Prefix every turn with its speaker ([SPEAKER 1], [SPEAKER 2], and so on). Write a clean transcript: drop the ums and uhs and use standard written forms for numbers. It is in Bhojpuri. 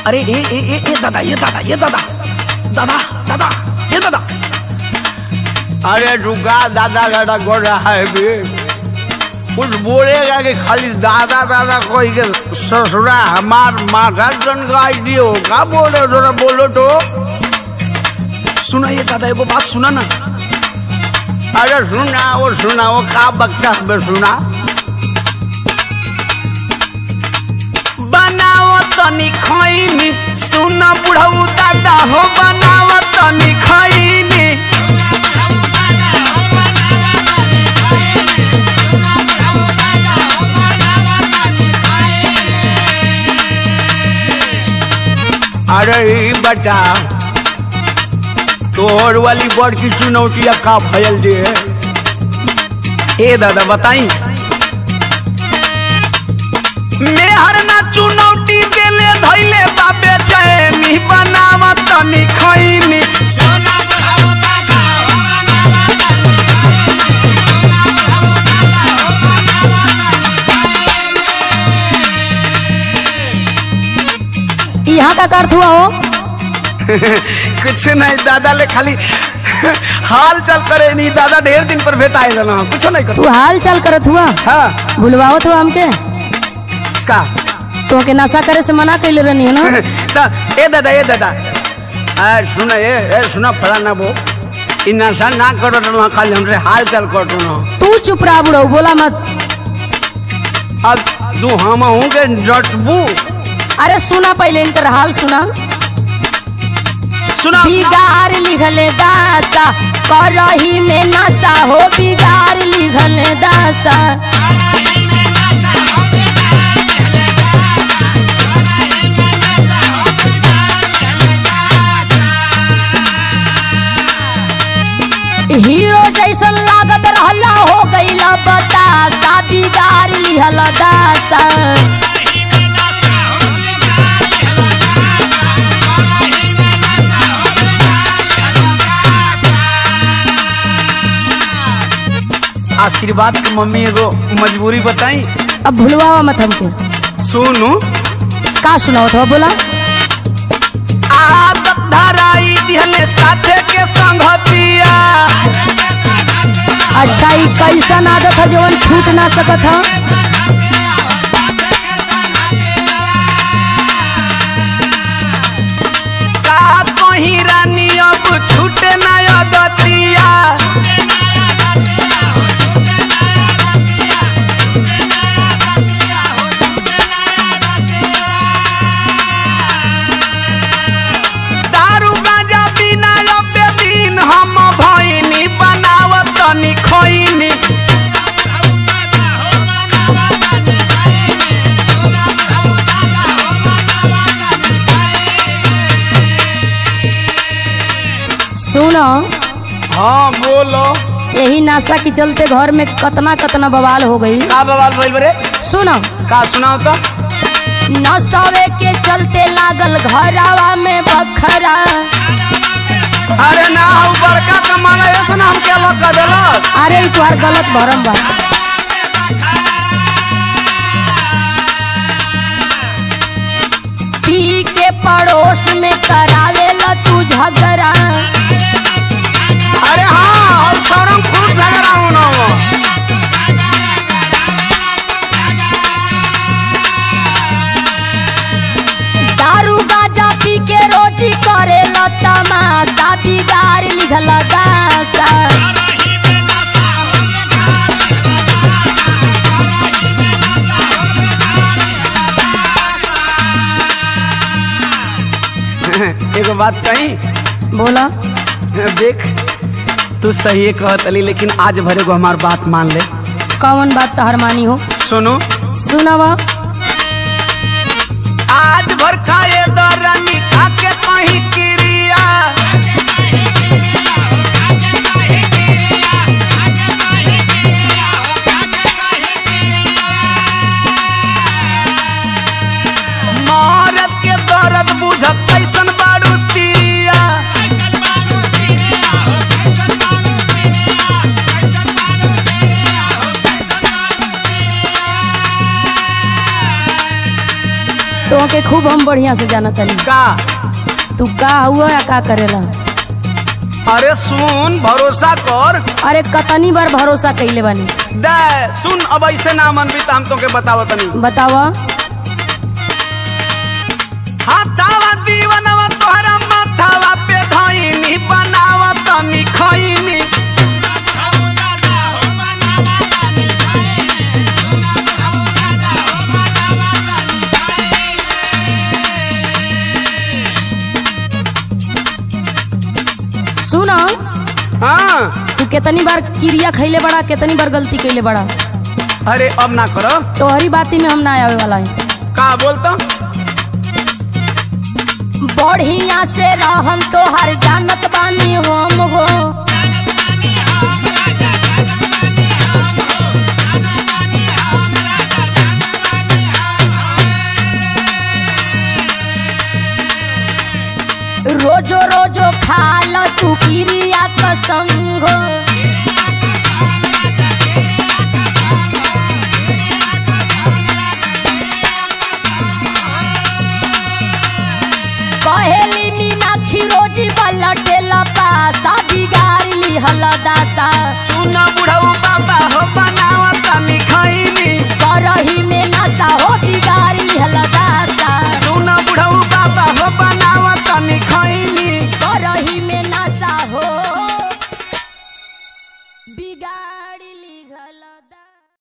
[SPEAKER 1] अरे ए दादा, ये दादा, ये दादा, दादा दादा, ये दादा।
[SPEAKER 2] अरे रुका, दादा दादा कर रहा है भी, कुछ बोलेगा कि खाली दादा दादा कोई के ससुरा हमार माथा चनकाई दियो। क्या बोल रहे हो, जरा बोलो तो।
[SPEAKER 1] सुना ये दादा, एगो बात सुना ना।
[SPEAKER 2] अरे सुनाओ का बक्का में सुना।
[SPEAKER 1] बनाओ तनी खैनी, सुना बुढ़ऊ दादा हो, बनाओ तनी खैनी।
[SPEAKER 2] अरे बता, तोहर वाली बड़ की चुनौतियाँ का भयल दे।
[SPEAKER 1] ए दादा बताई। मेहर ना चुनौती देले धैले बाबे चैनी, बनावा तनी खैनी।
[SPEAKER 3] यहाँ का अर्थ हुआ हो?
[SPEAKER 1] कुछ नहीं दादा, ले खाली हाल चल करे नहीं दादा, ढेर दिन पर भेटाए ना, कुछ नहीं कर।
[SPEAKER 3] तू हाल चाल करत हुआ?
[SPEAKER 1] हाँ।
[SPEAKER 3] भूलवाओ तो हमके
[SPEAKER 1] का
[SPEAKER 3] तो के नशा करे से मना कैले रहनी है ना।
[SPEAKER 1] ए दादा,
[SPEAKER 2] सुना फलाना वो इ नशा ना करो ना, खाली हमसे हाल चाल करो ना।
[SPEAKER 3] तू चुप रहा बुढ़ऊ, बोला मत।
[SPEAKER 2] अब तू हम हूँ के जटबू।
[SPEAKER 3] अरे सुना पहले इनकर हाल सुना।
[SPEAKER 1] सुना।
[SPEAKER 3] बिगाड़ लिखले दासा, करही में नशा हो, बिगाड़ लिखले दासा। हीरो जैसन लागत रहला, हो गईला बतासा, बिगाड़ लिहला दासा।
[SPEAKER 1] आशीर्वाद की मम्मी एगो मजबूरी बताई।
[SPEAKER 3] अब भूलवा मत हमके।
[SPEAKER 1] सुनू
[SPEAKER 3] का सुनाओ तो बोला।
[SPEAKER 1] आदत धराई दिहले साथे के संगतिया।
[SPEAKER 3] अच्छा ये कैसन आदत है जो छूट ना सकत है?
[SPEAKER 1] का कहीं रानी अब छूटे ना आदतिया। दारू गांजा बिना अब दिन हम भइनी, बनाव तनी खैनी।
[SPEAKER 3] सुनो।
[SPEAKER 1] हाँ बोलो।
[SPEAKER 3] यही नाशा के चलते घर में कतना बवाल हो गई।
[SPEAKER 1] का बवाल भइल बरे?
[SPEAKER 3] सुनो।
[SPEAKER 1] का सुनाओ तो।
[SPEAKER 3] नशवे के चलते लागल घरवा में बखरा।
[SPEAKER 1] अरे ना हो बड़का कमाना ऐसा ना, हम क्या लगा देला।
[SPEAKER 3] अरे तुम्हार गलत भरम बा। पी के पड़ोस में करावेला तू झगड़ा।
[SPEAKER 1] अरे हाँ, और शर्म खूब झगड़ा होना हो।
[SPEAKER 3] दारू गांजा पी के रोजी करेला तमाशा, बिगाड़ लिखला दासा।
[SPEAKER 1] एगो बात कही।
[SPEAKER 3] बोला।
[SPEAKER 1] देख तू सही कहत अली, लेकिन आज भरे को हमार बात मान ले।
[SPEAKER 3] कौन बात तहर मानी हो?
[SPEAKER 1] सुनो।
[SPEAKER 3] सुनावा।
[SPEAKER 1] आज भर खाए दरानी, खाके कहीं क्रिया। मरद के दर्द बुझत कैसन बारूतिया।
[SPEAKER 3] के खूब हम बढ़िया से जाना तनी।
[SPEAKER 1] का
[SPEAKER 3] तू का हुआ या का करेला?
[SPEAKER 1] अरे सुन भरोसा कर।
[SPEAKER 3] अरे कतनी बार भरोसा कइले बानी।
[SPEAKER 1] दे सुन अब ऐसे ना मन भी तो हम तोके बताओ तनी।
[SPEAKER 3] बतावा।
[SPEAKER 1] हाथावा दीवनवा तोहरा माथावा पे धइनी बनावा तनी खइनी।
[SPEAKER 3] सुना
[SPEAKER 1] हाँ
[SPEAKER 3] तू कितनी बार क्रिया खैले बड़ा, कितनी बार गलती कैले बड़ा।
[SPEAKER 1] अरे अब ना करो।
[SPEAKER 3] तोहरी बाती में हम ना आवे वाला है।
[SPEAKER 1] का बोलता
[SPEAKER 3] बढ़िया से रहम तोहर जानत बानी हम हो। रोजो रोजो खाल तू क्रिया कसम हो। कहेली मीनाक्षी रोजी पलटेला पासा बिगाड़ी हल दासा।
[SPEAKER 1] सुन बुढ़ऊ बाबा हो बनावा तनी